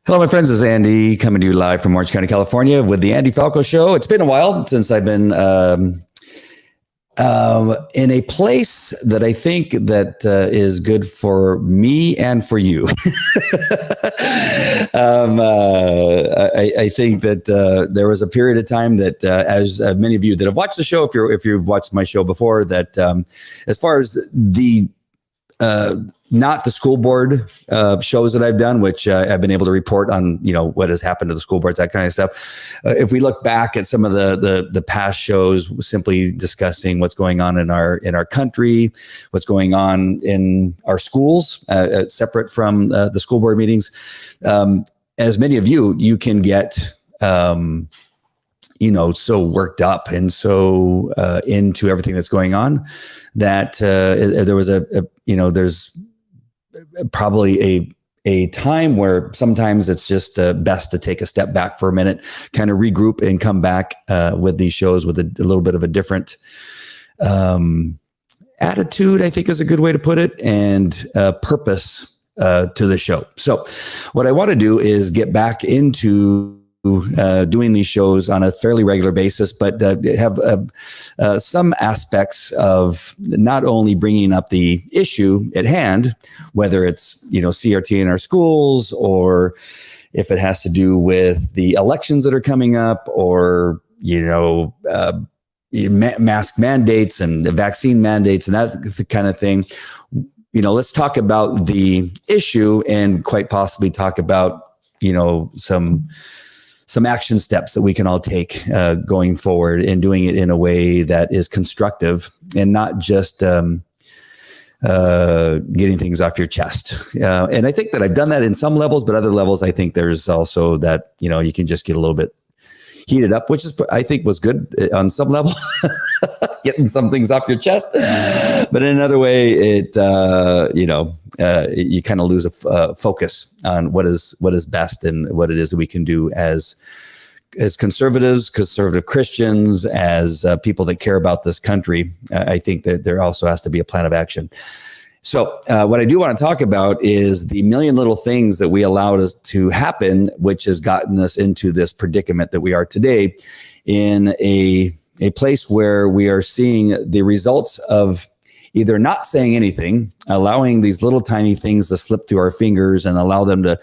Hello, my friends. This is Andy coming to you live from Orange County, California with the Andy Falco Show. It's been a while since I've been in a place that I think that is good for me and for you. I think that there was a period of time that, as many of you that have watched the show, if you've watched my show before, that as far as the not the school board shows that I've done, which I've been able to report on, what has happened to the school boards, that kind of stuff. If we look back at some of the past shows, simply discussing what's going on in our country, what's going on in our schools, separate from the school board meetings. As many of you can get so worked up and so into everything that's going on that there was there's probably a time where sometimes it's just best to take a step back for a minute, kind of regroup and come back with these shows with a little bit of a different attitude, I think is a good way to put it, and purpose to the show. So what I want to do is get back into doing these shows on a fairly regular basis, but have some aspects of not only bringing up the issue at hand, whether it's CRT in our schools, or if it has to do with the elections that are coming up, or mask mandates and vaccine mandates and that kind of thing. Let's talk about the issue and quite possibly talk about some action steps that we can all take going forward, and doing it in a way that is constructive and not just getting things off your chest. And I think that I've done that in some levels, but other levels, I think there's also that, you can just get a little bit heated up, which is, I think, was good on some level, getting some things off your chest. But in another way, it, you kind of lose a focus on what is best and what it is that we can do as conservative Christians, as people that care about this country. I think that there also has to be a plan of action. So what I do want to talk about is the million little things that we allowed us to happen, which has gotten us into this predicament that we are today, in a place where we are seeing the results of either not saying anything, allowing these little tiny things to slip through our fingers and allow them to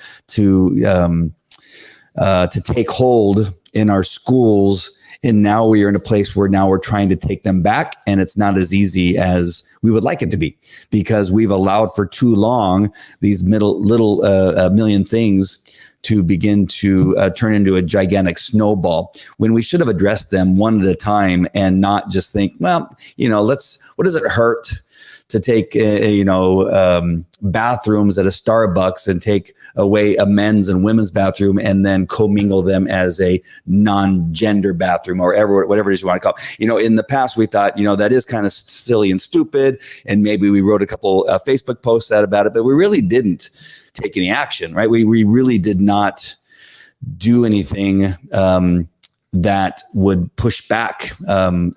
take hold in our schools. And now we are in a place where now we're trying to take them back, and it's not as easy as we would like it to be, because we've allowed for too long these little million things to begin to turn into a gigantic snowball, when we should have addressed them one at a time and not just think, what does it hurt to take, bathrooms at a Starbucks and take away a men's and women's bathroom and then commingle them as a non-gender bathroom, or whatever it is you want to call it. In the past, we thought, that is kind of silly and stupid. And maybe we wrote a couple Facebook posts about it, but we really didn't take any action, right? We really did not do anything that would push back in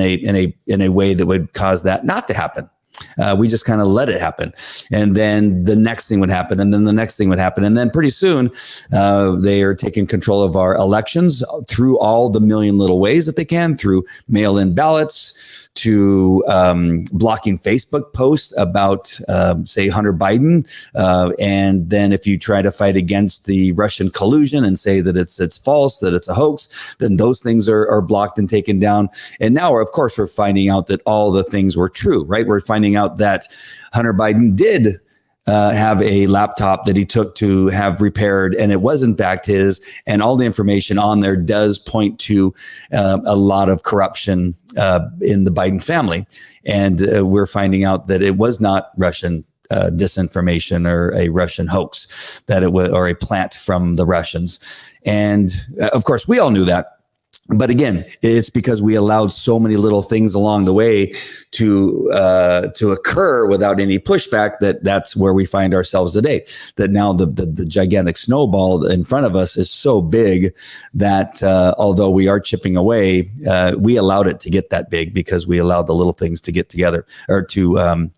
a way that would cause that not to happen. We just kind of let it happen. And then the next thing would happen. And then the next thing would happen. And then pretty soon they are taking control of our elections through all the million little ways that they can, through mail-in ballots, to blocking Facebook posts about, say, Hunter Biden. And then if you try to fight against the Russian collusion and say that it's false, that it's a hoax, then those things are blocked and taken down. And now, of course, we're finding out that all the things were true, right? We're finding out that Hunter Biden did have a laptop that he took to have repaired, and it was in fact his, and all the information on there does point to a lot of corruption in the Biden family. And we're finding out that it was not Russian disinformation or a Russian hoax, that it was, or a plant from the Russians. And of course, we all knew that. But again, it's because we allowed so many little things along the way to occur without any pushback, that's where we find ourselves today. That now the gigantic snowball in front of us is so big that although we are chipping away, we allowed it to get that big because we allowed the little things to get together, or to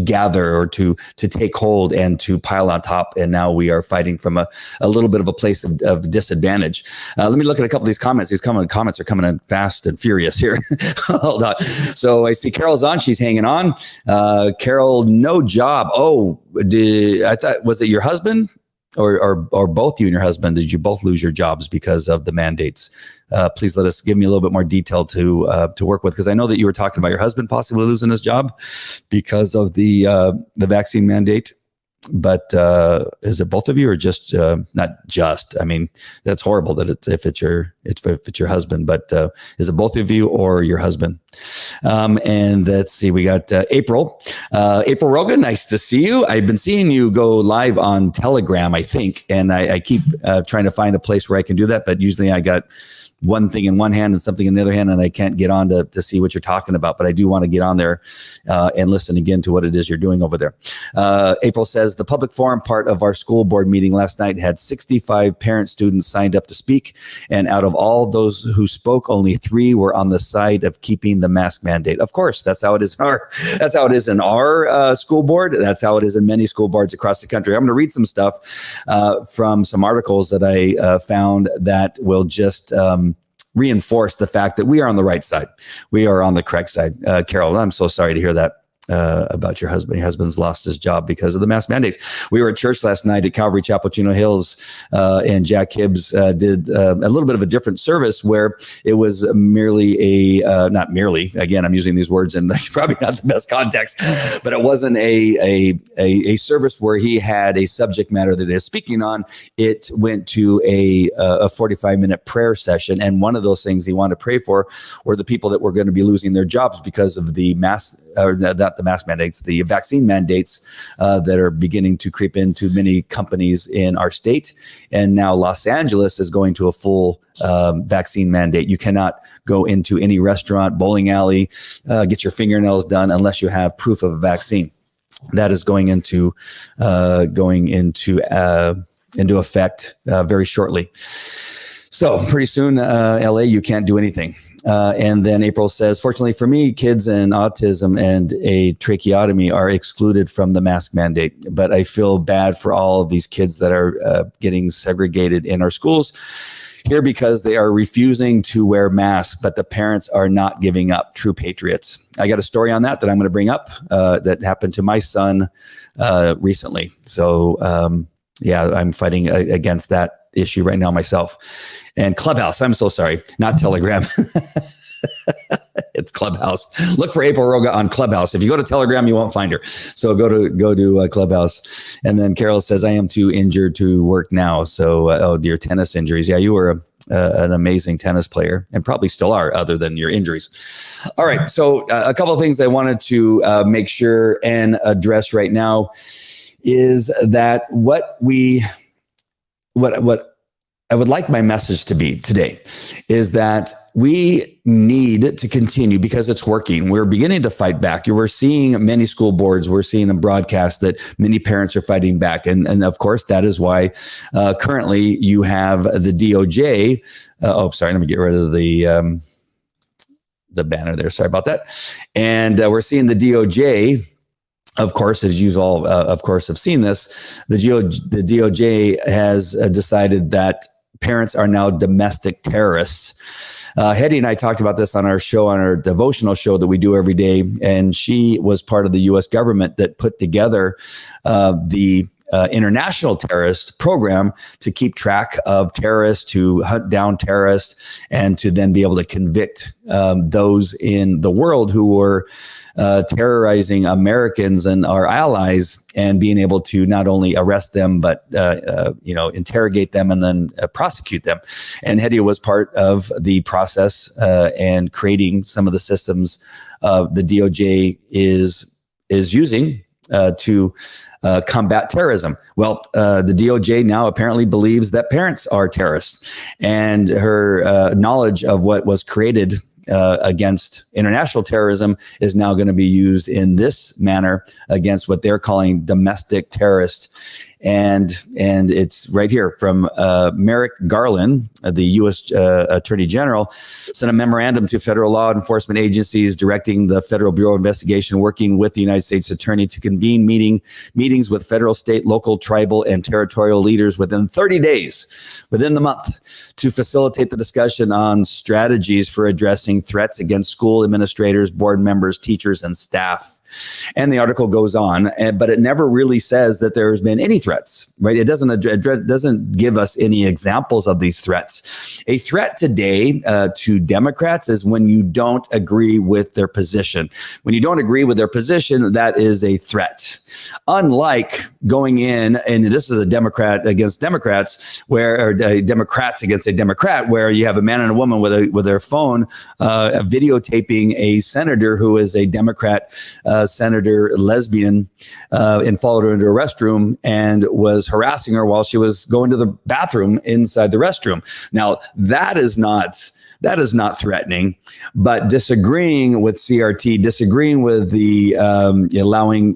gather or to take hold and to pile on top. And now we are fighting from a little bit of a place of disadvantage. Let me look at a couple of these comments. These comments are coming in fast and furious here. Hold on. So I see Carol's on. She's hanging on. Carol, no job. Oh, I thought, was it your husband? Or both you and your husband, did you both lose your jobs because of the mandates? Please give me a little bit more detail to work with, because I know that you were talking about your husband possibly losing his job because of the vaccine mandate. But is it both of you, or just not just? I mean, that's horrible that if it's your husband. But is it both of you or your husband? And let's see, we got April. April Rogan, nice to see you. I've been seeing you go live on Telegram, I think, and I keep trying to find a place where I can do that. But usually I got one thing in one hand and something in the other hand, and I can't get on to see what you're talking about. But I do want to get on there and listen again to what it is you're doing over there. April says, the public forum part of our school board meeting last night had 65 parent students signed up to speak. And out of all those who spoke, only 3 were on the side of keeping the mask mandate. Of course, that's how it is. That's how it is in our school board. That's how it is in many school boards across the country. I'm going to read some stuff from some articles that I found that will just reinforce the fact that we are on the right side. We are on the correct side. Carol, I'm so sorry to hear that about your husband. Your husband's lost his job because of the mask mandates. We were at church last night at Calvary Chapel, Chino Hills, and Jack Hibbs did a little bit of a different service where it was merely not merely, again, I'm using these words in probably not the best context, but it wasn't a service where he had a subject matter that he is speaking on. It went to a 45-minute prayer session. And one of those things he wanted to pray for were the people that were going to be losing their jobs because of the mask, or not the mask mandates, the vaccine mandates that are beginning to creep into many companies in our state. And now Los Angeles is going to a full vaccine mandate. You cannot go into any restaurant, bowling alley, get your fingernails done unless you have proof of a vaccine. That is going into effect very shortly. So pretty soon, LA, you can't do anything. And then April says, fortunately for me, kids and autism and a tracheotomy are excluded from the mask mandate. But I feel bad for all of these kids that are getting segregated in our schools here because they are refusing to wear masks, but the parents are not giving up. True patriots. I got a story on that I'm going to bring up that happened to my son recently. So yeah, I'm fighting against that issue right now myself. And Clubhouse, I'm so sorry, not Telegram. It's Clubhouse. Look for April Roga on Clubhouse. If you go to Telegram, you won't find her. So go to Clubhouse. And then Carol says, I am too injured to work now. So, oh dear, tennis injuries. Yeah, you were an amazing tennis player and probably still are, other than your injuries. All right. So a couple of things I wanted to make sure and address right now is that what I would like my message to be today is that we need to continue because it's working. We're beginning to fight back. We're seeing many school boards. We're seeing a broadcast that many parents are fighting back. And of course, that is why currently you have the DOJ. Sorry, let me get rid of the banner there. Sorry about that. And we're seeing the DOJ. Of course, as you all, of course, have seen this, the DOJ has decided that parents are now domestic terrorists. Hetty and I talked about this on our show, on our devotional show that we do every day. And she was part of the U.S. government that put together the international terrorist program to keep track of terrorists, to hunt down terrorists, and to then be able to convict those in the world who were terrorizing Americans and our allies, and being able to not only arrest them, but interrogate them and then prosecute them. And Hetty was part of the process and creating some of the systems the DOJ is using to combat terrorism. Well, the DOJ now apparently believes that parents are terrorists, and her knowledge of what was created against international terrorism is now going to be used in this manner against what they're calling domestic terrorists. And it's right here from Merrick Garland, the U.S. Attorney General, sent a memorandum to federal law enforcement agencies directing the Federal Bureau of Investigation working with the United States Attorney to convene meetings with federal, state, local, tribal, and territorial leaders within 30 days, within the month, to facilitate the discussion on strategies for addressing threats against school administrators, board members, teachers, and staff. And the article goes on, but it never really says that there's been any threats, right? It doesn't give us any examples of these threats. A threat today to Democrats is when you don't agree with their position. When you don't agree with their position, that is a threat. Unlike going in, and this is a Democrat against Democrats, or Democrats against a Democrat, where you have a man and a woman with their phone videotaping a senator who is a Democrat senator, lesbian, and followed her into a restroom and was harassing her while she was going to the bathroom inside the restroom. Now, that is not threatening, but disagreeing with CRT, disagreeing with the allowing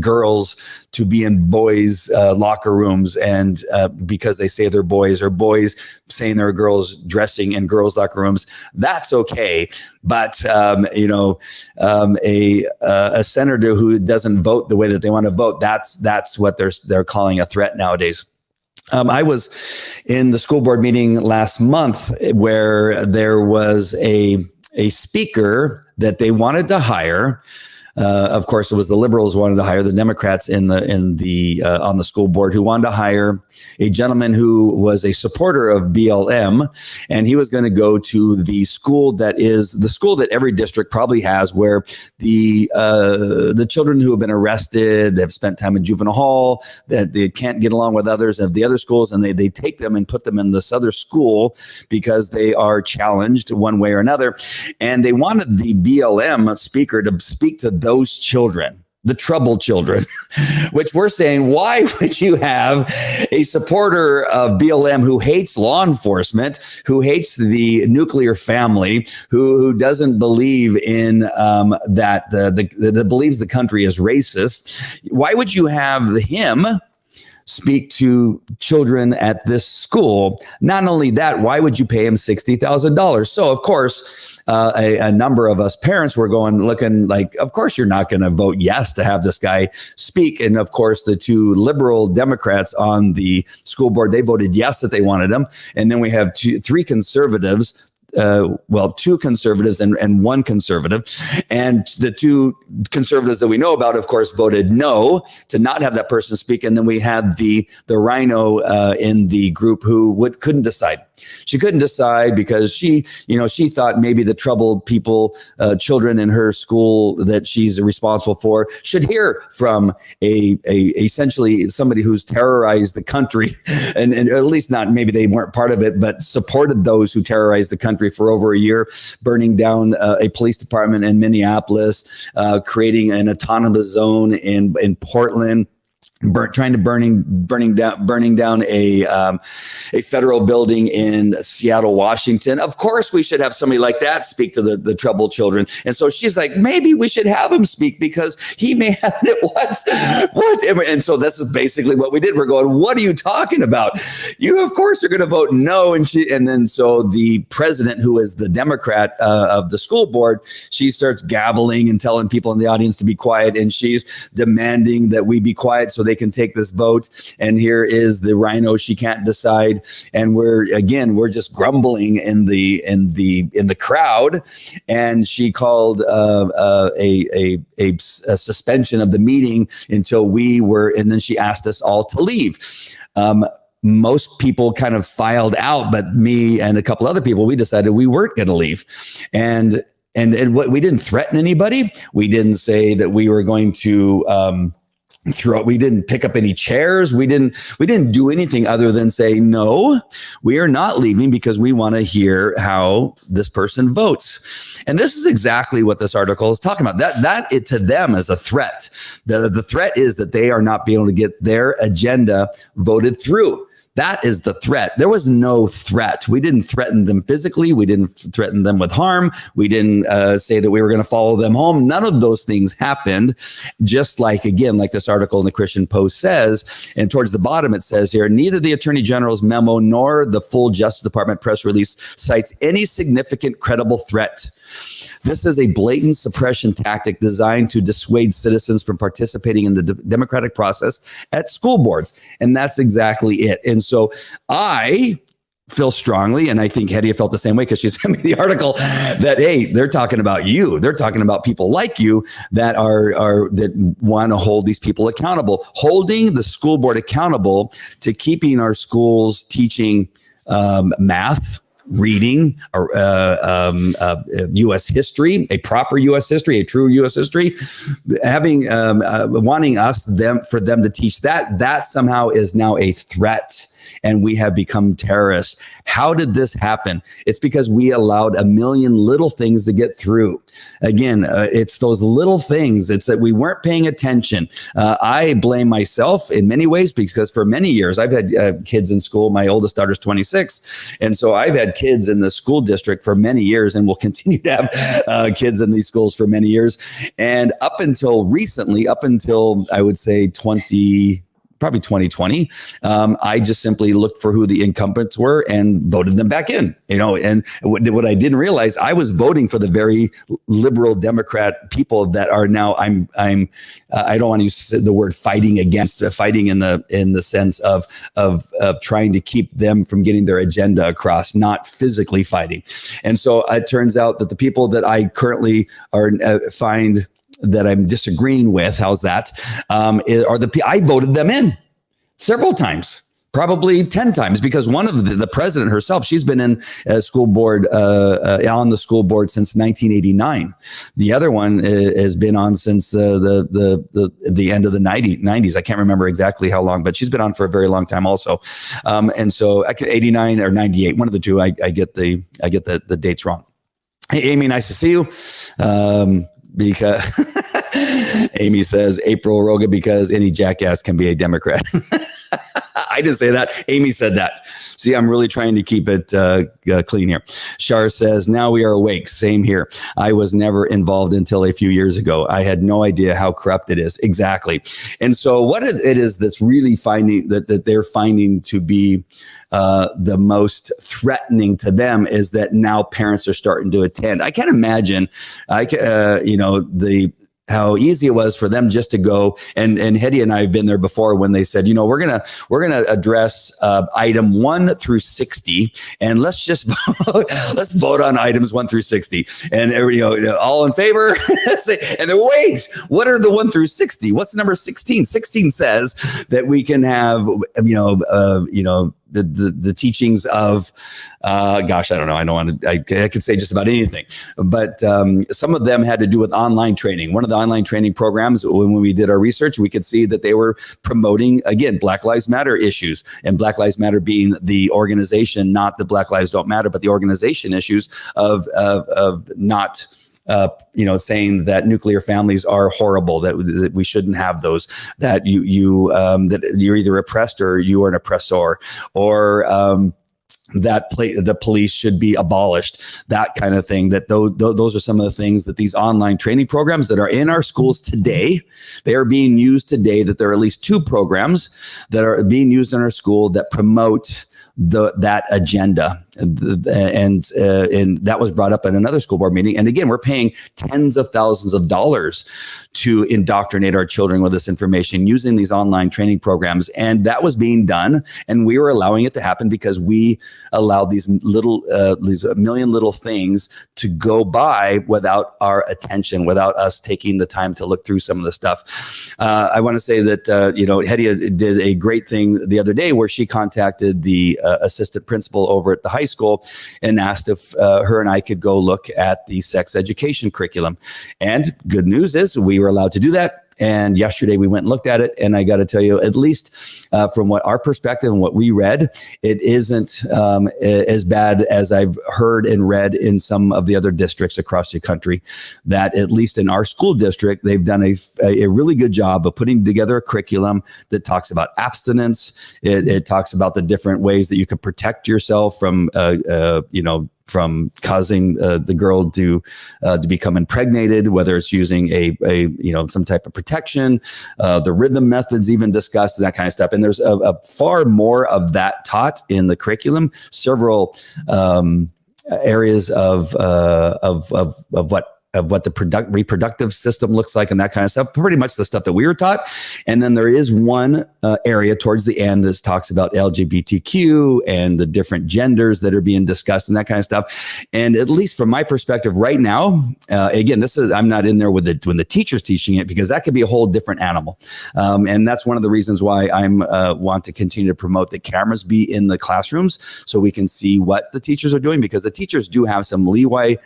girls to be in boys' locker rooms and because they say they're boys, or boys saying they're girls dressing in girls' locker rooms, that's okay. But a senator who doesn't vote the way that they want to vote, that's what they're calling a threat nowadays. I was in the school board meeting last month where there was a speaker that they wanted to hire. Of course, it was the liberals wanted to hire the Democrats on the school board who wanted to hire a gentleman who was a supporter of BLM, and he was going to go to the school that is the school that every district probably has, where the children who have been arrested have spent time in juvenile hall, that they can't get along with others of the other schools, and they take them and put them in this other school because they are challenged one way or another, and they wanted the BLM speaker to speak to those children, the troubled children, which we're saying, why would you have a supporter of BLM who hates law enforcement, who hates the nuclear family, who doesn't believe in that believes the country is racist? Why would you have him speak to children at this school? Not only that, why would you pay him $60,000? So, of course, a number of us parents were looking like, of course, you're not going to vote yes to have this guy speak. And of course, the two liberal Democrats on the school board, they voted yes that they wanted him. And then we have three conservatives. Two conservatives and one conservative, and the two conservatives that we know about, of course, voted no to not have that person speak. And then we had the rhino in the group who couldn't decide. She couldn't decide because she thought maybe the troubled people, children in her school that she's responsible for, should hear from essentially somebody who's terrorized the country, and at least not, maybe they weren't part of it, but supported those who terrorized the country for over a year, burning down a police department in Minneapolis, creating an autonomous zone in Portland. Burning down a federal building in Seattle, Washington. Of course, we should have somebody like that speak to the troubled children. And so she's like, maybe we should have him speak because he may have it. What? And so this is basically what we did. We're going, what are you talking about? You, of course, are going to vote no. And then so the president, who is the Democrat of the school board, she starts gaveling and telling people in the audience to be quiet. And she's demanding that we be quiet so they can take this vote. And here is the rhino. She can't decide. And we're just grumbling in the crowd. And she called a suspension of the meeting until and then she asked us all to leave. Most people kind of filed out, but me and a couple other people, we decided we weren't going to leave. And what, we didn't threaten anybody. We didn't say that we were going to we didn't pick up any chairs. We didn't do anything other than say, no, we are not leaving because we want to hear how this person votes. And this is exactly what this article is talking about. That to them is a threat. The threat is that they are not being able to get their agenda voted through. That is the threat. There was no threat. We didn't threaten them physically. We didn't threaten them with harm. We didn't say that we were going to follow them home. None of those things happened. Just like, again, like this article in the Christian Post says, and towards the bottom it says here, neither the Attorney General's memo nor the full Justice Department press release cites any significant credible threat. This is a blatant suppression tactic designed to dissuade citizens from participating in the democratic process at school boards. And that's exactly it. And so I feel strongly, and I think Hedia felt the same way because she sent me the article, that, hey, they're talking about you. They're talking about people like you that that want to hold these people accountable. Holding the school board accountable to keeping our schools teaching math, reading, U.S. history, a proper U.S. history, a true U.S. history, having wanting for them to teach that somehow is now a threat. And we have become terrorists. How did this happen? It's because we allowed a million little things to get through. Again, it's those little things. It's that we weren't paying attention. I blame myself in many ways because for many years, I've had kids in school. My oldest daughter's 26. And so I've had kids in the school district for many years and will continue to have kids in these schools for many years. And up until recently, I would say 2020, I just simply looked for who the incumbents were and voted them back in, and what I didn't realize, I was voting for the very liberal Democrat people that are now, I don't want to use the word fighting against, fighting in the sense of trying to keep them from getting their agenda across, not physically fighting. And so it turns out that the people that I currently find that I'm disagreeing with, how's that, are I voted them in several times, probably 10 times, because one of the president herself, she's been in a school board, on the school board since 1989. The other one has been on since the end of the 90s. I can't remember exactly how long, but she's been on for a very long time also. And so 89 or 98, one of the two, I get the dates wrong. Hey, Amy, nice to see you. Because Amy says April Roga, because any jackass can be a Democrat. I didn't say that. Amy said that. See, I'm really trying to keep it clean here. Shar says, now we are awake. Same here. I was never involved until a few years ago. I had no idea how corrupt it is. Exactly. And so what it is that's really finding that they're finding to be the most threatening to them is that now parents are starting to attend. I can't imagine, how easy it was for them just to go, and Hedia and I have been there before when they said, we're gonna address item 1 through 60, and let's just vote on items 1 through 60, and all in favor. And then wait, what are the 1 through 60? What's number 16? 16 says that we can have the teachings of, I don't know. I don't want to, I could say just about anything, but some of them had to do with online training. One of the online training programs, when we did our research, we could see that they were promoting, again, Black Lives Matter issues, and Black Lives Matter being the organization, not the Black Lives Don't Matter, but the organization issues of not, saying that nuclear families are horrible, that we shouldn't have those, that that you're either oppressed or you are an oppressor, or that the police should be abolished, that kind of thing. That those are some of the things that these online training programs that are in our schools today, they are being used today, that there are at least 2 programs that are being used in our school that promote that agenda. And that was brought up at another school board meeting. And again, we're paying tens of thousands of dollars to indoctrinate our children with this information using these online training programs. And that was being done. And we were allowing it to happen because we allowed these a million little things to go by without our attention, without us taking the time to look through some of the stuff. I want to say that, Hedia did a great thing the other day where she contacted the assistant principal over at the high school and asked if her and I could go look at the sex education curriculum. And good news is we were allowed to do that. And yesterday we went and looked at it. And I got to tell you, at least from what our perspective and what we read, it isn't as bad as I've heard and read in some of the other districts across the country. That at least in our school district, they've done a really good job of putting together a curriculum that talks about abstinence. It talks about the different ways that you can protect yourself from, from causing the girl to become impregnated, whether it's using some type of protection, the rhythm methods even discussed, and that kind of stuff. And there's a far more of that taught in the curriculum. Several areas of what the reproductive system looks like and that kind of stuff, pretty much the stuff that we were taught. And then there is one area towards the end that talks about LGBTQ and the different genders that are being discussed and that kind of stuff. And at least from my perspective right now, again, I'm not in there when the teacher's teaching it, because that could be a whole different animal. And that's one of the reasons why I'm want to continue to promote that cameras be in the classrooms so we can see what the teachers are doing, because the teachers do have some leeway,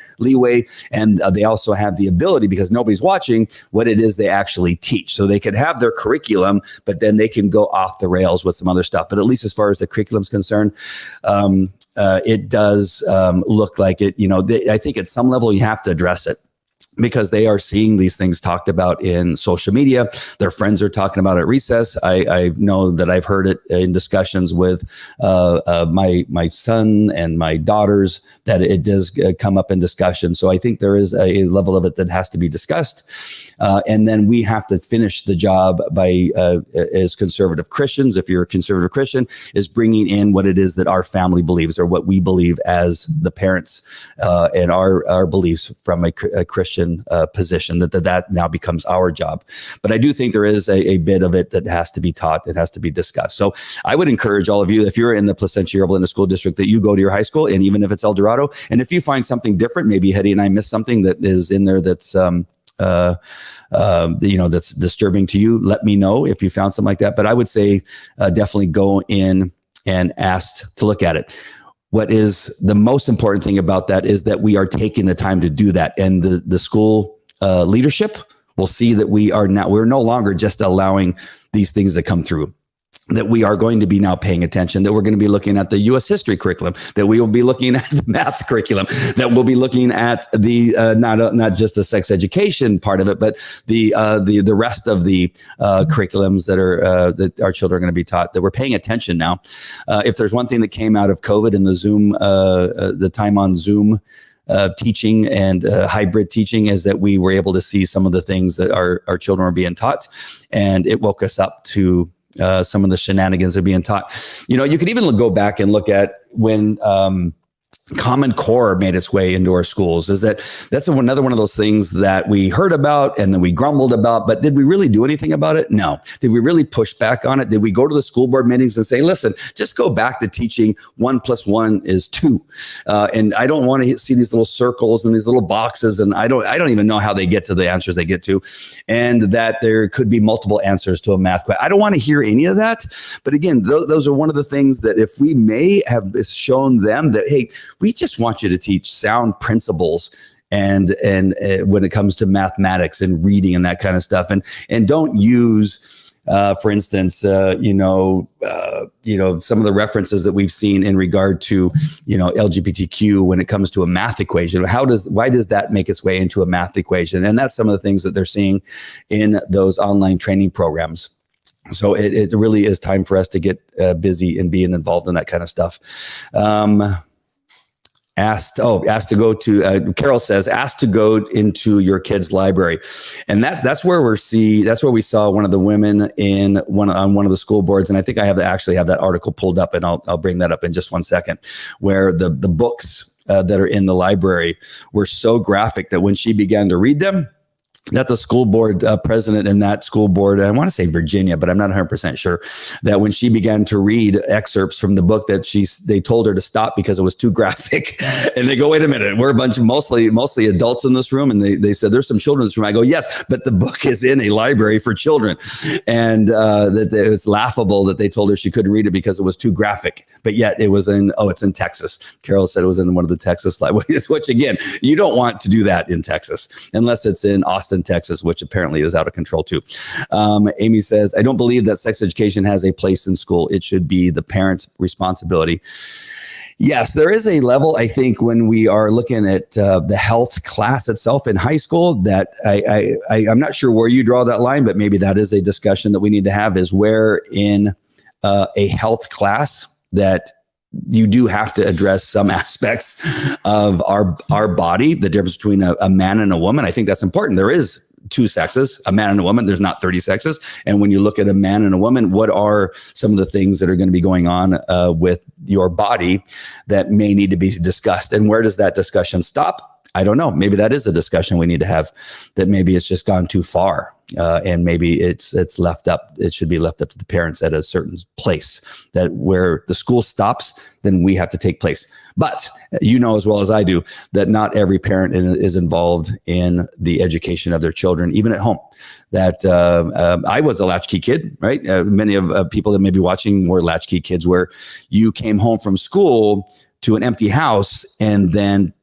and they also have the ability, because nobody's watching, what it is they actually teach. So they could have their curriculum, but then they can go off the rails with some other stuff. But at least as far as the curriculum is concerned, it does look like it. I think at some level you have to address it, because they are seeing these things talked about in social media. Their friends are talking about it at recess. I know that I've heard it in discussions with my son and my daughters, that it does come up in discussion. So I think there is a level of it that has to be discussed. And then we have to finish the job by, as conservative Christians, if you're a conservative Christian, is bringing in what it is that our family believes, or what we believe as the parents, and our beliefs from a Christian position, that now becomes our job. But I do think there is a bit of it that has to be taught, that has to be discussed. So I would encourage all of you, if you're in the Placentia Yorba Linda School District, that you go to your high school, and even if it's El Dorado, and if you find something different, maybe Hetty and I missed something that is in there that's that's disturbing to you, let me know if you found something like that. But I would say definitely go in and ask to look at it. What is the most important thing about that is that we are taking the time to do that, and the school leadership will see that we're no longer just allowing these things to come through, that we are going to be now paying attention, that we're going to be looking at the U.S. history curriculum, that we will be looking at the math curriculum, that we'll be looking at the not just the sex education part of it, but the rest of the curriculums that our children are going to be taught, that we're paying attention now. If there's one thing that came out of COVID and the Zoom, the time on Zoom teaching and hybrid teaching, is that we were able to see some of the things that our children are being taught, and it woke us up to some of the shenanigans that are being taught. You could even go back and look at when Common Core made its way into our schools. That's another one of those things that we heard about and then we grumbled about, but did we really do anything about it? No. Did we really push back on it? Did we go to the school board meetings and say, listen, just go back to teaching 1 + 1 is 2. And I don't want to see these little circles and these little boxes. And I don't even know how they get to the answers they get to. And that there could be multiple answers to a math question. I don't want to hear any of that. But again, those are one of the things that if we may have shown them that, hey, we just want you to teach sound principles and when it comes to mathematics and reading and that kind of stuff, and don't use, for instance, some of the references that we've seen in regard to, LGBTQ when it comes to a math equation. Why does that make its way into a math equation? And that's some of the things that they're seeing in those online training programs. So it really is time for us to get busy and being involved in that kind of stuff. Asked to go to, Carol says, asked to go into your kid's library. And that's where we saw one of the women on one of the school boards. And I think I actually have that article pulled up, and I'll bring that up in just one second, where the books that are in the library were so graphic that when she began to read them, that the school board president in that school board, I want to say Virginia, but I'm not 100% sure, that when she began to read excerpts from the book, that they told her to stop because it was too graphic. And they go, wait a minute, we're a bunch of mostly adults in this room. And they said, there's some children in this room. I go, yes, but the book is in a library for children. And that it was laughable that they told her she couldn't read it because it was too graphic. But yet it was it's in Texas. Carol said it was in one of the Texas libraries, which again, you don't want to do that in Texas, unless it's in Austin, Austin, Texas, which apparently is out of control too. Amy says, I don't believe that sex education has a place in school. It should be the parent's responsibility. Yes, there is a level, I think, when we are looking at the health class itself in high school that I'm not sure where you draw that line, but maybe that is a discussion that we need to have, is where in a health class that you do have to address some aspects of our body, the difference between a man and a woman. I think that's important. There is two sexes, a man and a woman. There's not 30 sexes. And when you look at a man and a woman, what are some of the things that are going to be going on with your body that may need to be discussed? And where does that discussion stop? I don't know. Maybe that is a discussion we need to have, that maybe it's just gone too far. And maybe it's left up. It should be left up to the parents at a certain place, that where the school stops, then we have to take place. But you know as well as I do that not every parent is involved in the education of their children, even at home. That I was a latchkey kid, right? Many of people that may be watching were latchkey kids, where you came home from school to an empty house, and then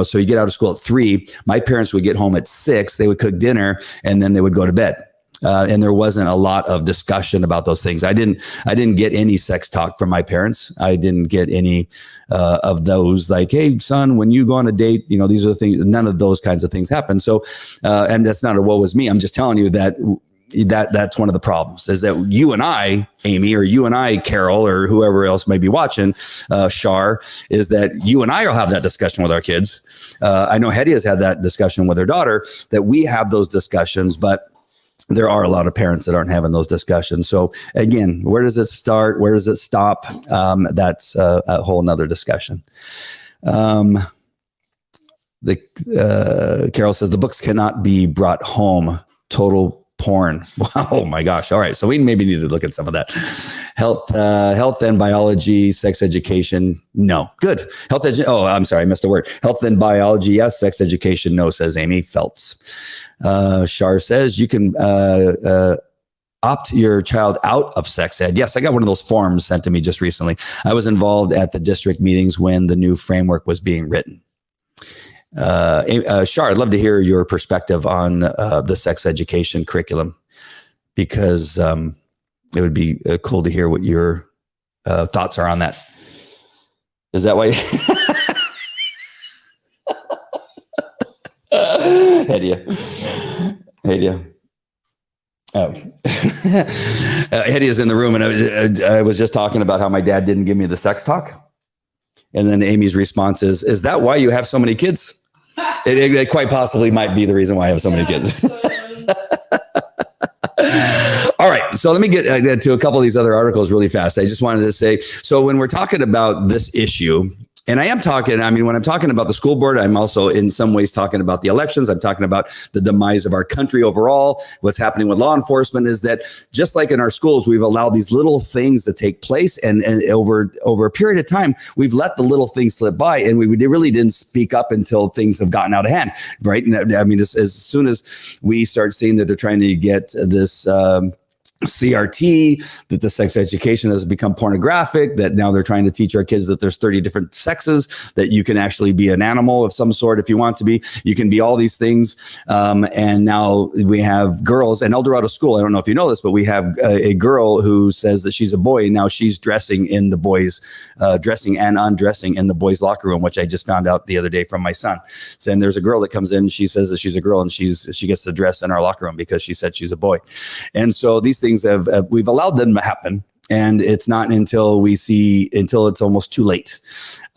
so you get out of school at 3. My parents would get home at 6. They would cook dinner, and then they would go to bed. And there wasn't a lot of discussion about those things. I didn't get any sex talk from my parents. I didn't get any of those, like, hey, son, when you go on a date, these are the things. None of those kinds of things happen. So, and that's not a woe is me. I'm just telling you that's one of the problems, is that you and I, Amy, or you and I, Carol, or whoever else may be watching, Shar, is that you and I will have that discussion with our kids. I know Hedy has had that discussion with her daughter, that we have those discussions, but there are a lot of parents that aren't having those discussions. So again, where does it start? Where does it stop? That's a whole nother discussion. Carol says the books cannot be brought home. Total porn. Wow. Oh my gosh. All right. So we maybe need to look at some of that. Health and biology, sex education. No. Good. Oh, I'm sorry. I missed a word. Health and biology. Yes. Sex education. No, says Amy Feltz. Shar says you can opt your child out of sex ed. Yes, I got one of those forms sent to me just recently. I was involved at the district meetings when the new framework was being written. Shar, I'd love to hear your perspective on the sex education curriculum, because it would be cool to hear what your thoughts are on that. Is that why? Hedy. Oh. Hedy is in the room, and I was just talking about how my dad didn't give me the sex talk. And then Amy's response is that why you have so many kids? It quite possibly might be the reason why I have so many kids. All right. So let me get to a couple of these other articles really fast. I just wanted to say, so when we're talking about this issue, and when I'm talking about the school board, I'm also in some ways talking about the elections. I'm talking about the demise of our country overall. What's happening with law enforcement is that just like in our schools, we've allowed these little things to take place. And over a period of time, we've let the little things slip by, and we really didn't speak up until things have gotten out of hand, right? I mean, as soon as we start seeing that they're trying to get this CRT, that the sex education has become pornographic, that now they're trying to teach our kids that there's 30 different sexes, that you can actually be an animal of some sort if you want to be. You can be all these things. And now we have girls in El Dorado School. I don't know if you know this, but we have a girl who says that she's a boy. And now she's dressing in the boys, dressing and undressing in the boys' locker room, which I just found out the other day from my son. Saying there's a girl that comes in, she says that she's a girl, and she gets to dress in our locker room because she said she's a boy. And so these things we've allowed them to happen, and it's not until it's almost too late.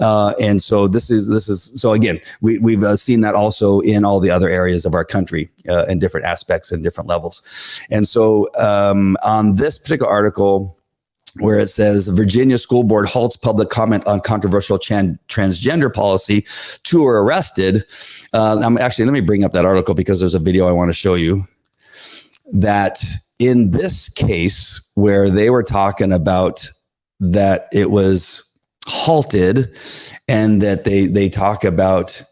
And so this is so again, we've seen that also in all the other areas of our country, in different aspects and different levels. And so on this particular article, where it says Virginia school board halts public comment on controversial transgender policy, 2 are arrested. Let me bring up that article because there's a video I want to show you. That in this case, where they were talking about that it was halted, and that they talk about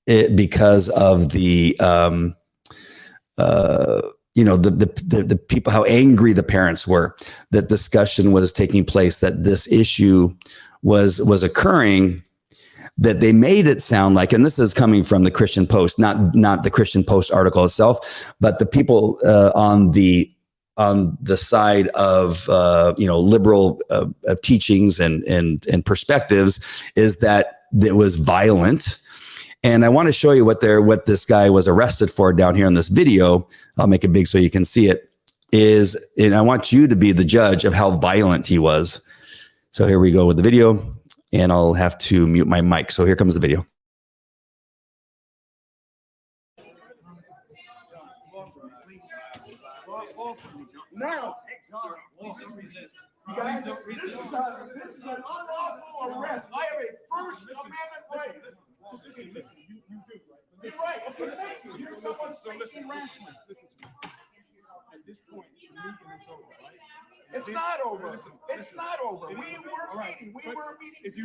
it because of the the people, how angry the parents were, that discussion was taking place, that this issue was occurring. that they made it sound like, and this is coming from the Christian Post, not the Christian Post article itself, but the people on the side of liberal teachings and perspectives, is that it was violent. And I want to show you what this guy was arrested for down here in this video. I'll make it big so you can see it. And I want you to be the judge of how violent he was. So here we go with the video, and I'll have to mute my mic. So here comes the video. Now, you guys, this is an unlawful arrest. I have a First Amendment right. You're right. Okay, thank you. Here's someone speaking rationally. Listen to me. At this point, the meeting is over, right? It's not over. It's not over. We were meeting. We were meeting.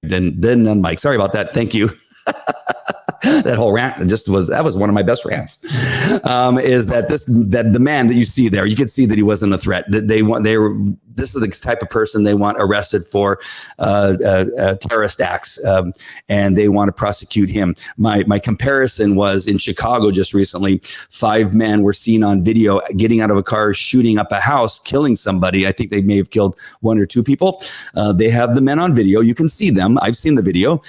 Then on mic. Sorry about that. Thank you. That whole rant that was one of my best rants. Is that the man that you see there, you could see that he wasn't a threat. This is the type of person they want arrested for terrorist acts, and they want to prosecute him. My comparison was in Chicago just recently. 5 men were seen on video getting out of a car, shooting up a house, killing somebody. I think they may have killed 1 or 2 people. They have the men on video. You can see them. I've seen the video.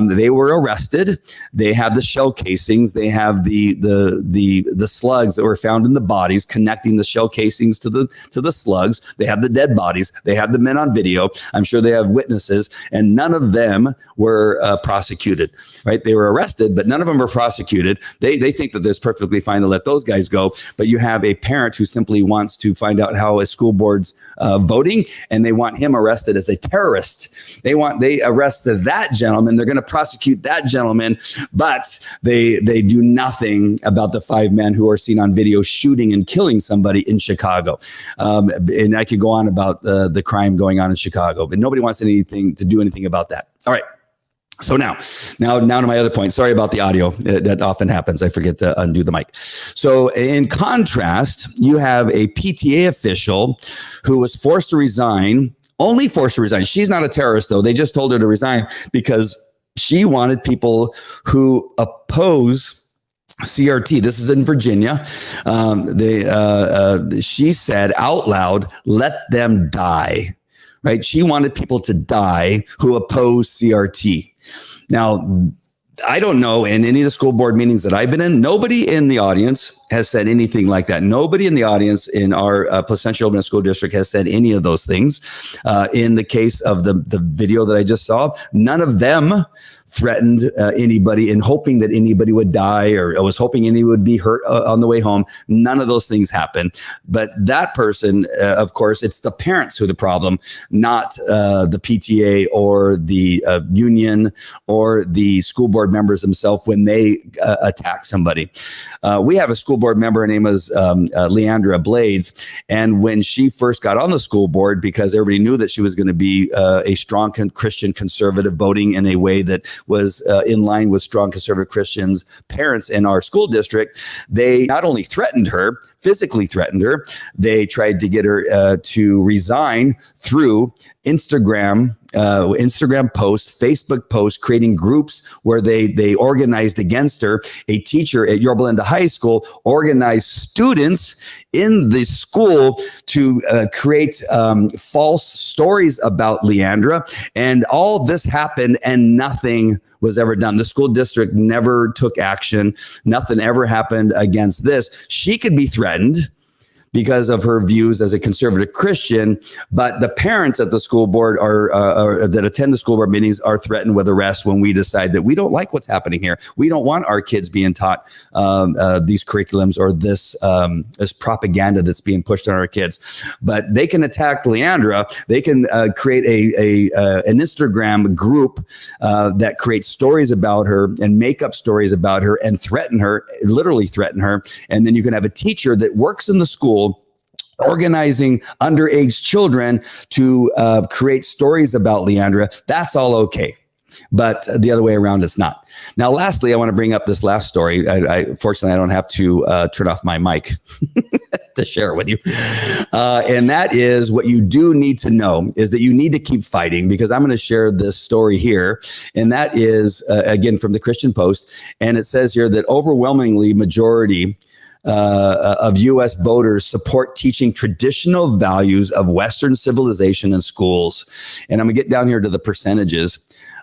They were arrested. They have the shell casings. They have the slugs that were found in the bodies, connecting the shell casings to the slugs. They have the dead bodies. They have the men on video. I'm sure they have witnesses, and none of them were prosecuted. Right? They were arrested, but none of them were prosecuted. They think that it's perfectly fine to let those guys go. But you have a parent who simply wants to find out how a school board's voting, and they want him arrested as a terrorist. They arrested that gentleman. They're going to prosecute that gentleman, but they do nothing about the 5 men who are seen on video shooting and killing somebody in Chicago. And I could go on about the crime going on in Chicago, but nobody wants to do anything about that. All right. So now to my other point. Sorry about the audio. That often happens. I forget to undo the mic. So in contrast, you have a PTA official who was forced to resign. Only forced to resign. She's not a terrorist, though. They just told her to resign because she wanted people who oppose CRT. This is in Virginia. She said out loud, "Let them die." Right? She wanted people to die who oppose CRT. Now, I don't know in any of the school board meetings that I've been in, nobody in the audience has said anything like that. Nobody in the audience in our Placentia Independent School District has said any of those things. In the case of the video that I just saw, none of them threatened anybody in hoping that anybody would die or was hoping anyone would be hurt on the way home. None of those things happened. But that person, of course, it's the parents who are the problem, not the PTA or the union or the school board members themselves when they attack somebody. We have a school board member. Her name was Leandra Blades. And when she first got on the school board, because everybody knew that she was going to be a strong Christian conservative, voting in a way that was in line with strong conservative Christians, parents in our school district, they not only threatened her, physically threatened her, they tried to get her to resign through Instagram posts, Facebook posts, creating groups where they organized against her. A teacher at Yorba Linda High School organized students in the school to create false stories about Leandra. And all this happened and nothing was ever done. The school district never took action. Nothing ever happened against this. She could be threatened because of her views as a conservative Christian, but the parents at the school board are that attend the school board meetings are threatened with arrest when we decide that we don't like what's happening here. We don't want our kids being taught these curriculums or this propaganda that's being pushed on our kids. But they can attack Leandra. They can create an Instagram group that creates stories about her and make up stories about her and threaten her, literally threaten her. And then you can have a teacher that works in the school organizing underage children to create stories about Leandra. That's all okay. But the other way around, it's not. Now, lastly, I want to bring up this last story. Fortunately, I don't have to turn off my mic to share it with you. And that is what you do need to know is that you need to keep fighting, because I'm going to share this story here. And that is, again, from the Christian Post. And it says here that overwhelmingly majority of U.S. voters support teaching traditional values of Western civilization in schools. And I'm going to get down here to the percentages.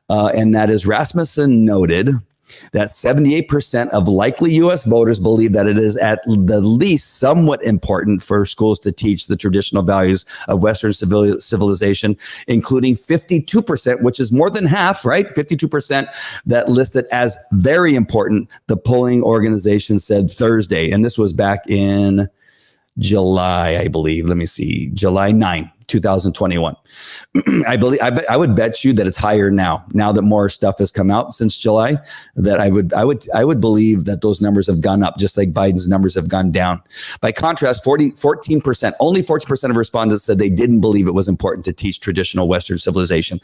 And that is Rasmussen noted that 78% of likely U.S. voters believe that it is at the least somewhat important for schools to teach the traditional values of Western civilization, including 52%, which is more than half, right? 52% that listed as very important, the polling organization said Thursday. And this was back in July, I believe. Let me see, July 9. 2021. I would bet you that it's higher now that more stuff has come out since July, that I would believe that those numbers have gone up, just like Biden's numbers have gone down. By contrast, 14%, only 14% of respondents said they didn't believe it was important to teach traditional Western civilization.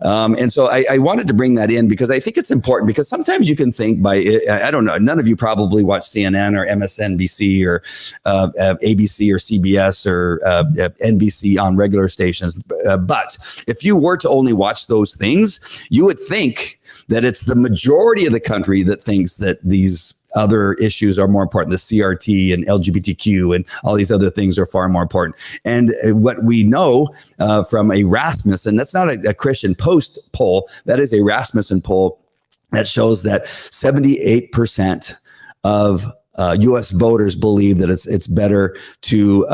And so I wanted to bring that in because I think it's important, because sometimes you can think I don't know, none of you probably watch CNN or MSNBC or ABC or CBS or NBC on regular stations. But if you were to only watch those things, you would think that it's the majority of the country that thinks that these other issues are more important. The CRT and LGBTQ and all these other things are far more important. And what we know from a Rasmussen, that's not a Christian Post poll, that is a Rasmussen poll that shows that 78% of U.S. voters believe that it's better to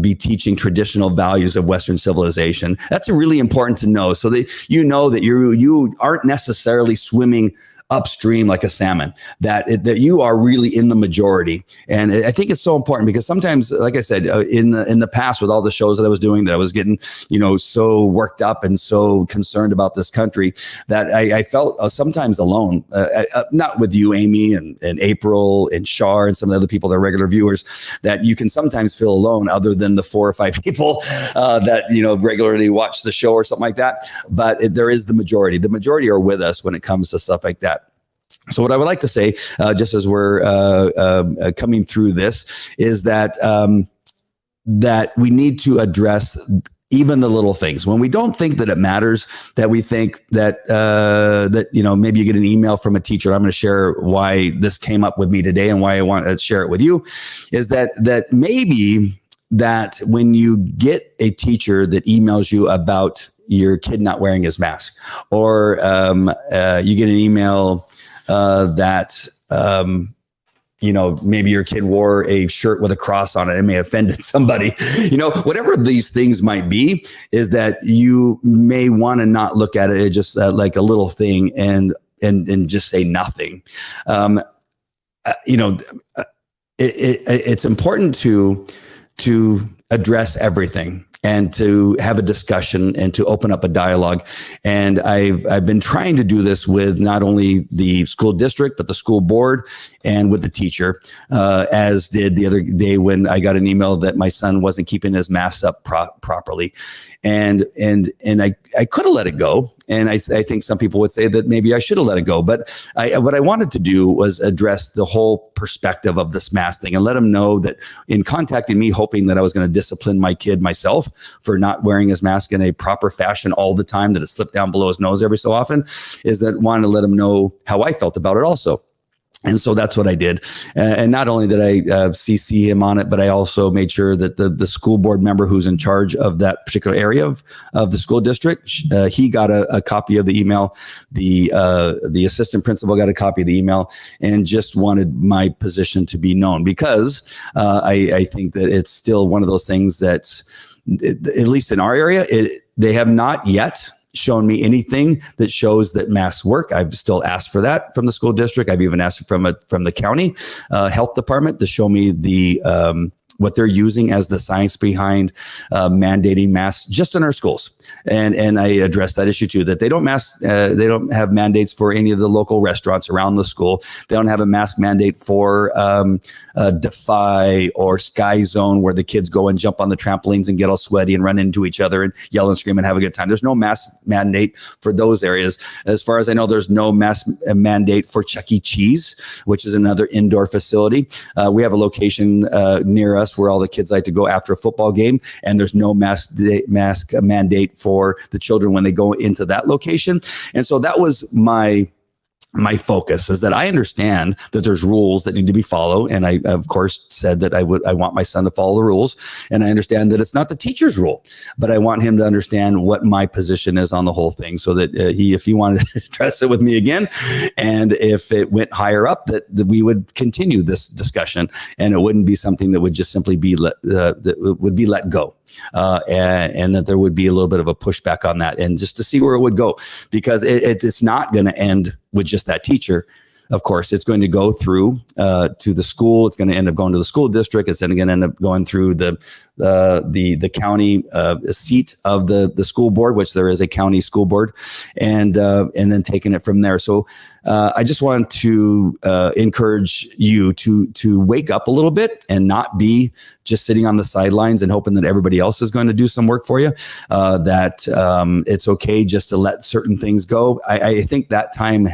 be teaching traditional values of Western civilization. That's really important to know, so that you know that you aren't necessarily swimming upstream like a salmon, that you are really in the majority. And I think it's so important because sometimes, like I said, in the past with all the shows that I was doing, that I was getting, so worked up and so concerned about this country that I felt sometimes alone, not with you, Amy, and April and Shar and some of the other people that are regular viewers, that you can sometimes feel alone other than the 4 or 5 people that, regularly watch the show or something like that. But there is the majority. The majority are with us when it comes to stuff like that. So what I would like to say, just as we're coming through this, is that that we need to address even the little things. When we don't think that it matters, that we think that maybe you get an email from a teacher. I'm going to share why this came up with me today and why I want to share it with you. Is that maybe that when you get a teacher that emails you about your kid not wearing his mask, or you get an email that maybe your kid wore a shirt with a cross on it and may have offended somebody, whatever these things might be, is that you may want to not look at it just like a little thing and just say nothing. It's important to address everything and to have a discussion and to open up a dialogue. And I've been trying to do this with not only the school district, but the school board and with the teacher, as did the other day when I got an email that my son wasn't keeping his mask up properly. And I could have let it go. And I think some people would say that maybe I should have let it go. But what I wanted to do was address the whole perspective of this mask thing and let him know that in contacting me, hoping that I was going to discipline my kid myself for not wearing his mask in a proper fashion all the time, that it slipped down below his nose every so often, is that wanted to let him know how I felt about it also. And so that's what I did. And not only did I CC him on it, but I also made sure that the school board member who's in charge of that particular area of the school district, he got a copy of the email. The assistant principal got a copy of the email and just wanted my position to be known, because I think that it's still one of those things that, at least in our area, they have not yet shown me anything that shows that masks work. I've still asked for that from the school district. I've even asked from the county health department to show me what they're using as the science behind mandating masks just in our schools. And I addressed that issue too, that they don't have mandates for any of the local restaurants around the school. They don't have a mask mandate for Defy or Sky Zone, where the kids go and jump on the trampolines and get all sweaty and run into each other and yell and scream and have a good time. There's no mask mandate for those areas. As far as I know, there's no mask mandate for Chuck E. Cheese, which is another indoor facility. We have a location near us where all the kids like to go after a football game, and there's no mask mandate for the children when they go into that location. And so that was my focus, is that I understand that there's rules that need to be followed. And I, of course, said that I want my son to follow the rules. And I understand that it's not the teacher's rule, but I want him to understand what my position is on the whole thing, so that if he wanted to address it with me again, and if it went higher up, that we would continue this discussion, and it wouldn't be something that would just simply be let go. And that there would be a little bit of a pushback on that, and just to see where it would go, because it's not going to end with just that teacher. Of course, it's going to go through to the school. It's going to end up going to the school district. It's then going to end up going through the county seat of the school board, which there is a county school board, and then taking it from there. So I just want to encourage you to wake up a little bit and not be just sitting on the sidelines and hoping that everybody else is going to do some work for you. That it's okay just to let certain things go. I think that time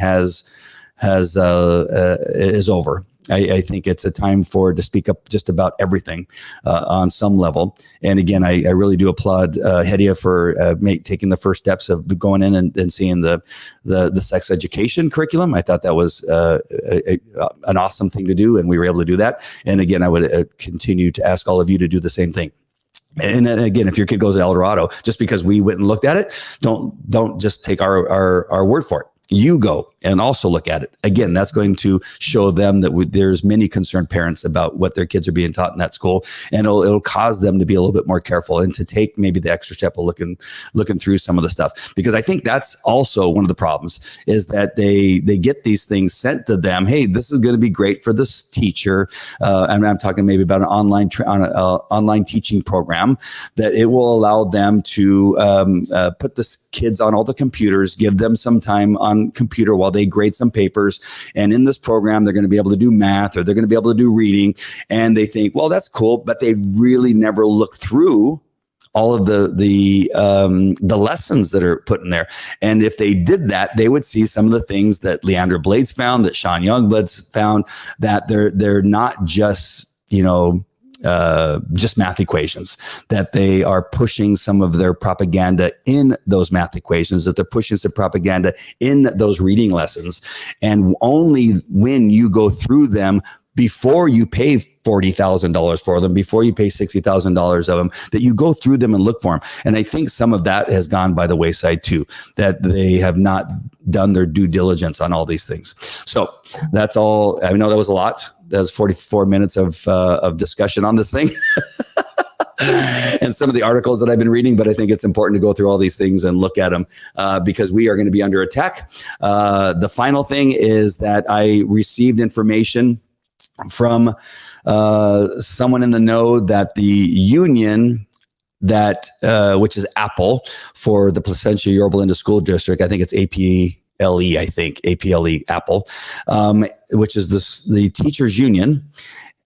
is over. I think it's a time to speak up just about everything on some level. And again, I really do applaud Hedia for taking the first steps of going in and seeing the sex education curriculum. I thought that was an awesome thing to do, and we were able to do that. And again, I would continue to ask all of you to do the same thing. And then again, if your kid goes to El Dorado, just because we went and looked at it, don't just take our word for it. You go and also look at it. Again, that's going to show them that there's many concerned parents about what their kids are being taught in that school, and it'll cause them to be a little bit more careful and to take maybe the extra step of looking through some of the stuff. Because I think that's also one of the problems, is that they get these things sent to them. Hey, this is going to be great for this teacher. And I'm talking maybe about an online teaching program, that it will allow them to put the kids on all the computers, give them some time on computer while they grade some papers. And in this program, they're going to be able to do math, or they're going to be able to do reading. And they think, well, that's cool, but they really never look through all of the lessons that are put in there. And if they did that, they would see some of the things that Leandra Blades found, that Sean Youngblood's found, that they're not just, just math equations, that they are pushing some of their propaganda in those math equations, that they're pushing some propaganda in those reading lessons. And only when you go through them, before you pay $40,000 for them, before you pay $60,000 of them, that you go through them and look for them. And I think some of that has gone by the wayside too, that they have not done their due diligence on all these things. So that's all. I know that was a lot, That's 44 minutes of discussion on this thing. And some of the articles that I've been reading, but I think it's important to go through all these things and look at them because we are going to be under attack. The final thing is that I received information from someone in the know that the union that which is Apple for the Placentia Yorba Linda School District, I think it's APLE, Apple, which is the teachers union,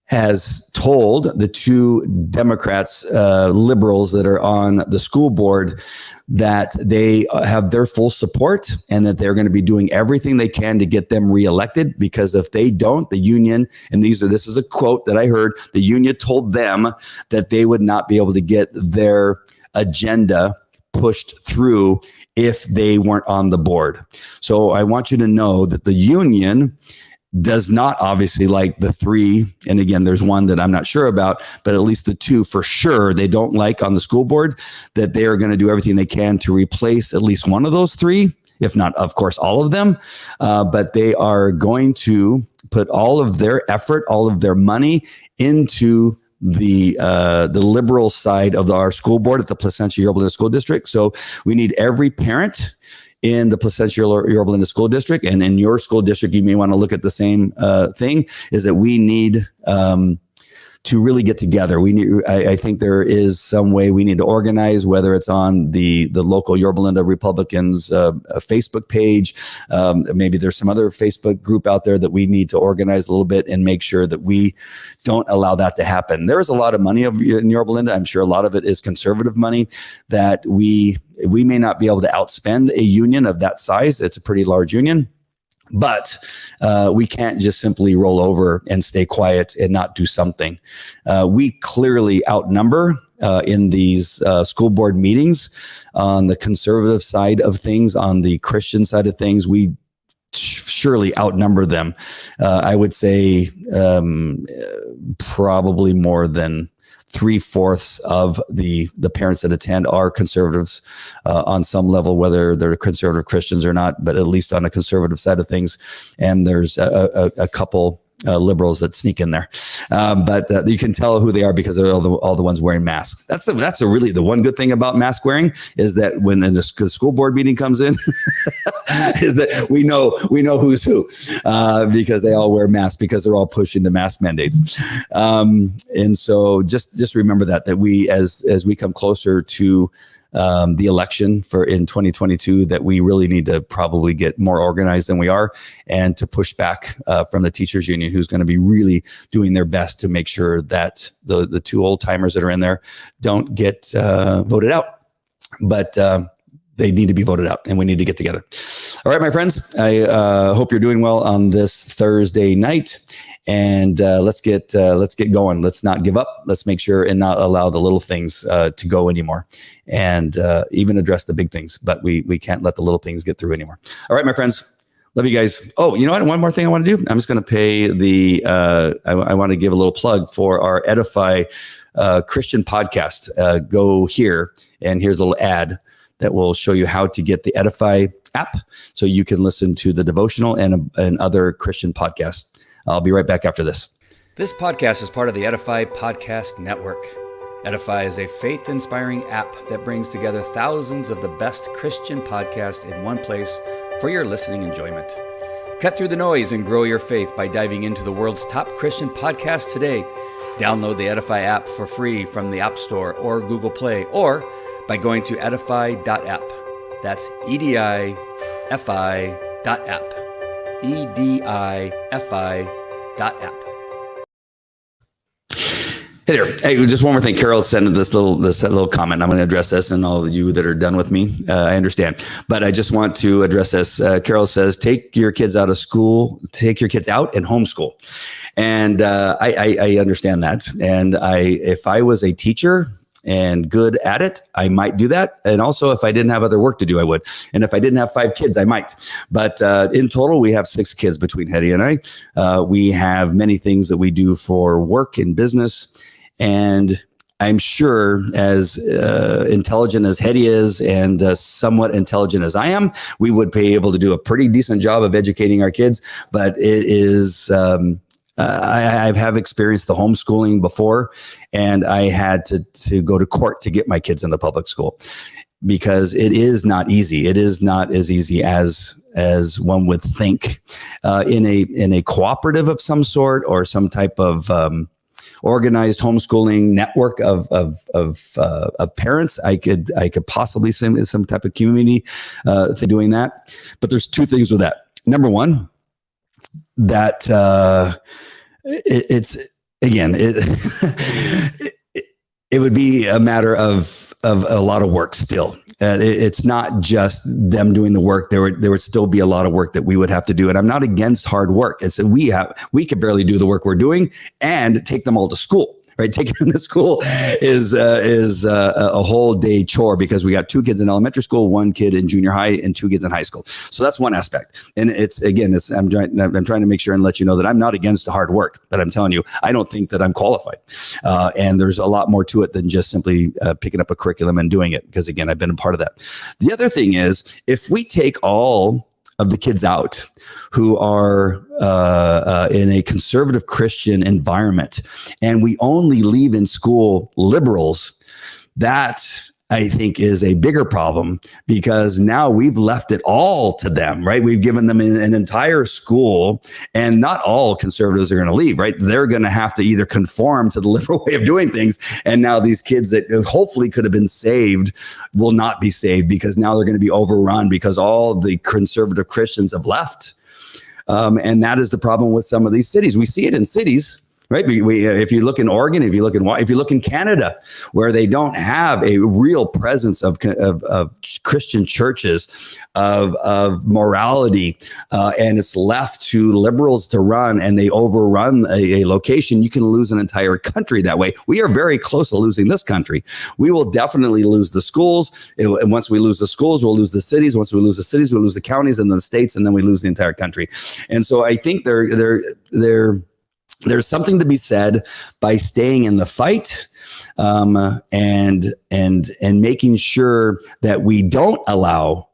has told the two Democrats, liberals that are on the school board, that they have their full support and that they're going to be doing everything they can to get them reelected. Because if they don't, the union, and this is a quote that I heard, the union told them that they would not be able to get their agenda pushed through if they weren't on the board. So I want you to know that the union does not obviously like the three. And again, there's one that I'm not sure about, but at least the two for sure they don't like on the school board, that they are going to do everything they can to replace at least one of those three, if not, of course, all of them. But they are going to put all of their effort, all of their money into the liberal side of our school board at the Placentia Yorba Linda School District. So we need every parent in the Placentia Yorba Linda School District, and in your school district, you may want to look at the same thing, is that we need to really get together. I think there is some way we need to organize, whether it's on the local Yorba Linda Republicans Facebook page. Maybe there's some other Facebook group out there that we need to organize a little bit and make sure that we don't allow that to happen. There is a lot of money in Yorba Linda. I'm sure a lot of it is conservative money that we may not be able to outspend a union of that size. It's a pretty large union. But we can't just simply roll over and stay quiet and not do something. We clearly outnumber in these school board meetings on the conservative side of things, on the Christian side of things. We surely outnumber them. I would say probably more than 3/4 of the parents that attend are conservatives on some level, whether they're conservative Christians or not, but at least on a conservative side of things. And there's a couple liberals that sneak in there. But you can tell who they are because they're all the ones wearing masks. That's really the one good thing about mask wearing, is that when the school board meeting comes in, is that we know who's who because they all wear masks because they're all pushing the mask mandates. And so just remember that we, as we come closer to the election in 2022, that we really need to probably get more organized than we are, and to push back from the teachers union, who's going to be really doing their best to make sure that the two old timers that are in there don't get voted out. But they need to be voted out, and we need to get together. All right, my friends, I hope you're doing well on this Thursday night. And let's get going. Let's not give up. Let's make sure and not allow the little things to go anymore, and even address the big things. But we can't let the little things get through anymore. All right, my friends. Love you guys. Oh, you know what? One more thing I want to do. I'm just going to pay I want to give a little plug for our Edify Christian podcast. Go here, and here's a little ad that will show you how to get the Edify app so you can listen to the devotional and other Christian podcasts. I'll be right back after this. This podcast is part of the Edify Podcast Network. Edify is a faith-inspiring app that brings together thousands of the best Christian podcasts in one place for your listening enjoyment. Cut through the noise and grow your faith by diving into the world's top Christian podcasts today. Download the Edify app for free from the App Store or Google Play, or by going to edify.app. That's edifi.app. edifi.app. Hey there. Hey, just one more thing. Carol sent this little comment. I'm going to address this, and all of you that are done with me, I understand. But I just want to address this. Carol says, take your kids out of school, take your kids out and homeschool. And I understand that. And if I was a teacher and good at it, I might do that. And also, if I didn't have other work to do, I would. And if I didn't have 5 kids, I might. But in total, we have 6 kids between Hetty and I. We have many things that we do for work and business. And I'm sure as intelligent as Hetty is, and somewhat intelligent as I am, we would be able to do a pretty decent job of educating our kids. But it is I have experienced the homeschooling before, and I had to go to court to get my kids into public school because it is not easy. It is not as easy as one would think. In a cooperative of some sort or some type of organized homeschooling network of parents, I could possibly see some type of community doing that. But there's two things with that. Number one, that it's again, it would be a matter of a lot of work still. It's not just them doing the work. There would still be a lot of work that we would have to do. And I'm not against hard work. It's we could barely do the work we're doing and take them all to school. Right, taking them to school is a whole day chore because we got 2 kids in elementary school, 1 kid in junior high, and 2 kids in high school. So that's one aspect. And I'm trying to make sure and let you know that I'm not against hard work, but I'm telling you, I don't think that I'm qualified. And there's a lot more to it than just simply picking up a curriculum and doing it. Because again, I've been a part of that. The other thing is, if we take all of the kids out who are in a conservative Christian environment, and we only leave in school liberals, that I think is a bigger problem because now we've left it all to them, right? We've given them an entire school, and not all conservatives are going to leave, right? They're going to have to either conform to the liberal way of doing things. And now these kids that hopefully could have been saved will not be saved because now they're going to be overrun because all the conservative Christians have left. And that is the problem with some of these cities. We see it in cities. Right. If you look in Oregon, if you look in Canada, where they don't have a real presence of Christian churches, of morality, and it's left to liberals to run, and they overrun a location, you can lose an entire country that way. We are very close to losing this country. We will definitely lose the schools. And once we lose the schools, we'll lose the cities. Once we lose the cities, we'll lose the counties and the states, and then we lose the entire country. And so I think there's something to be said by staying in the fight, and making sure that we don't allow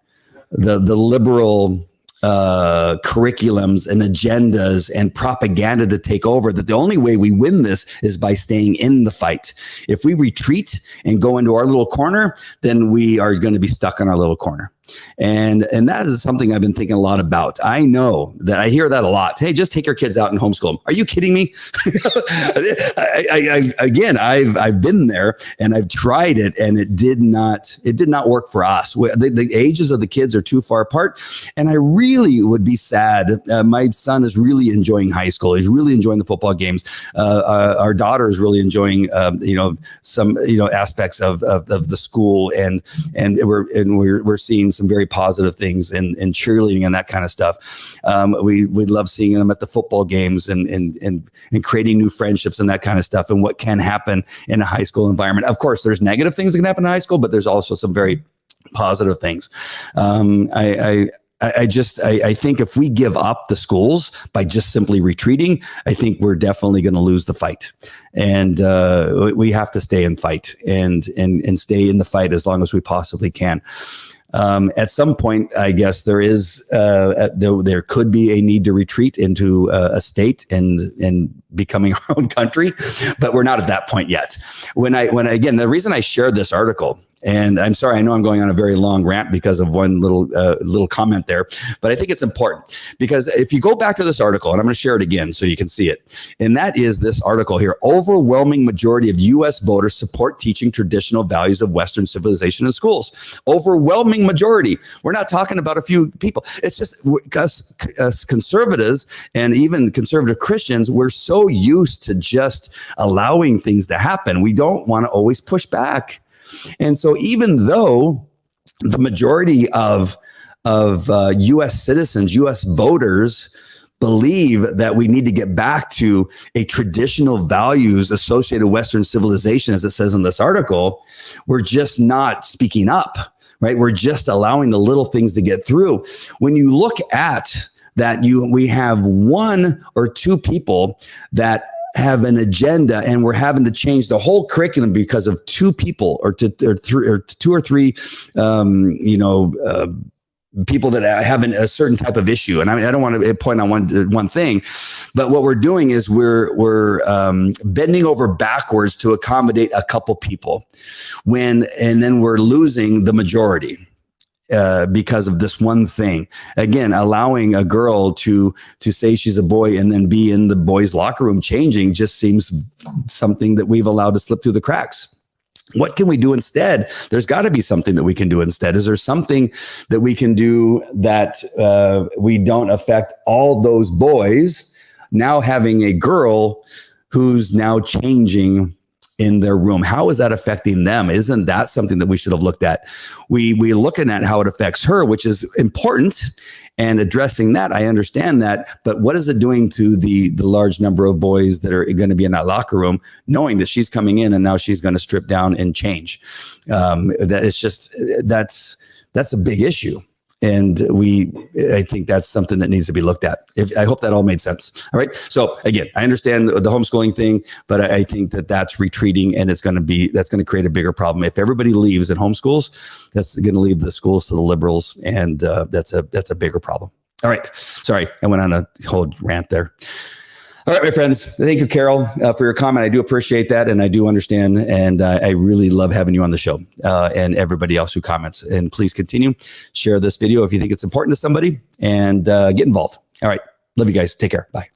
the liberal curriculums and agendas and propaganda to take over. That the only way we win this is by staying in the fight. If we retreat and go into our little corner, then we are going to be stuck in our little corner. And that is something I've been thinking a lot about. I know that I hear that a lot. Hey, just take your kids out and homeschool them. Are you kidding me? I've been there and I've tried it, and it did not work for us. The ages of the kids are too far apart, and I really would be sad. My son is really enjoying high school. He's really enjoying the football games. Our daughter is really enjoying some aspects of the school, and we're seeing some very positive things in cheerleading and that kind of stuff. We love seeing them at the football games and creating new friendships and that kind of stuff, and what can happen in a high school environment. Of course, there's negative things that can happen in high school, but there's also some very positive things. I think if we give up the schools by just simply retreating, I think we're definitely going to lose the fight. And we have to stay and fight and stay in the fight as long as we possibly can. At some point, I guess there could be a need to retreat into a state and becoming our own country, but we're not at that point yet. Again, the reason I shared this article, and I'm sorry, I know I'm going on a very long rant because of one little comment there, but I think it's important because if you go back to this article, and I'm going to share it again so you can see it, and that is this article here: overwhelming majority of U.S. voters support teaching traditional values of Western civilization in schools. Overwhelming majority. We're not talking about a few people. It's just us conservatives and even conservative Christians, we're so used to just allowing things to happen. We don't want to always push back. And so even though the majority of U.S. citizens, U.S. voters believe that we need to get back to a traditional values associated with Western civilization, as it says in this article, we're just not speaking up, right? We're just allowing the little things to get through. When you look at that, we have 1 or 2 people that have an agenda, and we're having to change the whole curriculum because of 2 people or 2 or 3 people that have a certain type of issue. And I don't want to point on one thing, but what we're doing is we're bending over backwards to accommodate a couple people and then we're losing the majority. Because of this one thing. Again, allowing a girl to say she's a boy and then be in the boys' locker room changing just seems something that we've allowed to slip through the cracks. What can we do instead? There's got to be something that we can do instead. Is there something that we can do that we don't affect all those boys now having a girl who's now changing in their room? How is that affecting them? Isn't that something that we should have looked at? We're looking at how it affects her, which is important, and addressing that. I understand that, but what is it doing to the large number of boys that are going to be in that locker room, knowing that she's coming in and now she's going to strip down and change? That's a big issue. And I think that's something that needs to be looked at. I hope that all made sense. All right. So again, I understand the homeschooling thing, but I think that's retreating, and that's going to create a bigger problem. If everybody leaves and homeschools, that's going to leave the schools to the liberals, and that's a bigger problem. All right. Sorry, I went on a whole rant there. All right, my friends. Thank you, Carol, for your comment. I do appreciate that, and I do understand, and I really love having you on the show, and everybody else who comments. And please continue. Share this video if you think it's important to somebody, and get involved. All right. Love you guys. Take care. Bye.